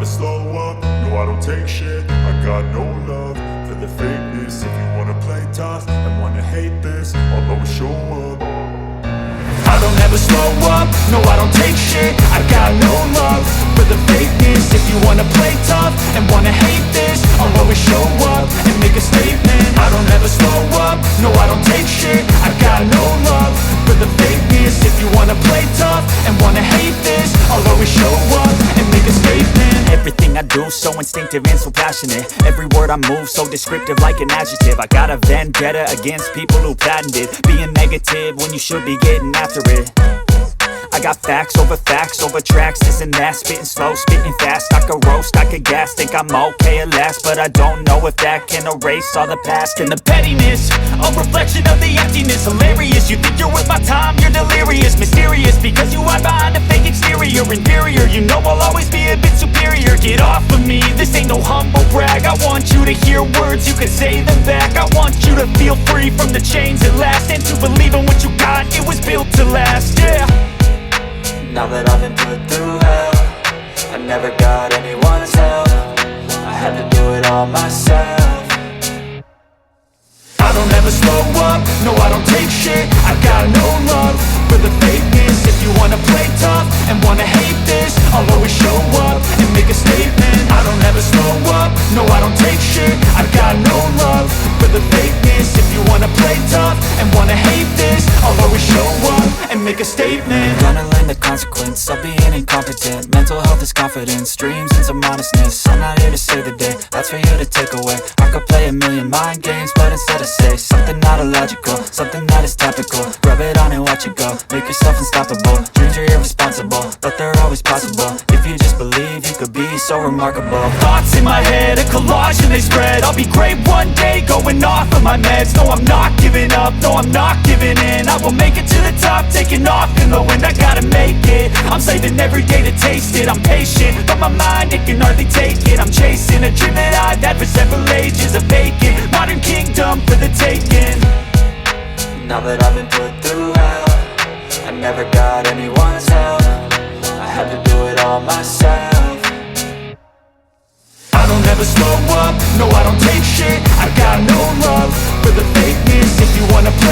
never slow up, no I don't take shit. I got no love for the fakeness. If you wanna play tough and wanna hate this, I'll always show up. I don't ever slow up, no I don't take shit. I got no love for the fakeness. If you wanna play tough and wanna hate this, I'll always show up and make a statement. I don't ever slow up, no I don't take shit. I got no love for the fakeness. If you wanna play tough and wanna hate this, I'll always show up and make a statement. Everything I do so instinctive and so passionate. Every word I move so descriptive like an adjective. I got a vendetta against people who patented being negative when you should be getting after it. I got facts over tracks, this and that. Spitting slow, spitting fast. I could roast, I could gas. Think I'm okay at last, but I don't know if that can erase all the past. And the pettiness, a reflection of the emptiness. Hilarious, you think you're worth my time, you're delirious. Mysterious, because you hide behind a fake exterior. Inferior, you know I'll always be a bit superior. Get off of me, this ain't no humble brag. I want you to hear words, you can say them back. I want you to feel free from the chains at last, and to believe in what you got, it was built to last, yeah. Now that I've been put through hell, I never got anyone's help. I had to do it all myself. I don't ever slow up, no I don't take shit. I got no love for the fakeness. If you wanna play tough and wanna hate this, I'll always show up and make a statement. I don't ever slow up, no I don't take shit. I got no love for the fakeness. If you wanna play tough and wanna hate this, I'll always show up and make a statement. Gonna learn the consequence of being incompetent. Mental health is confidence, dreams and some honestness. I'm not here to save the day, that's for you to take away. I could play a million mind games, but instead I say something not illogical, something that is topical. Rub it on and watch it go, make yourself unstoppable. Dreams are irresponsible, but they're always possible. If you just believe, you could be so remarkable. Thoughts in my head, a collage and they spread. I'll be great one day, going off of my meds. No, I'm not giving up, no, I'm not giving in. I will make it to the top, taking off in the wind. I gotta make it, I'm saving every day to taste it. I'm patient, but my mind, it can hardly take it. I'm chasing a dream that I've had for several ages. A vacant, modern kingdom for the taking. Now that I've been put through hell, I never got anyone's help. I had to do it all myself. I don't ever slow up, no I don't take shit. I got no love for the fakeness. If you wanna play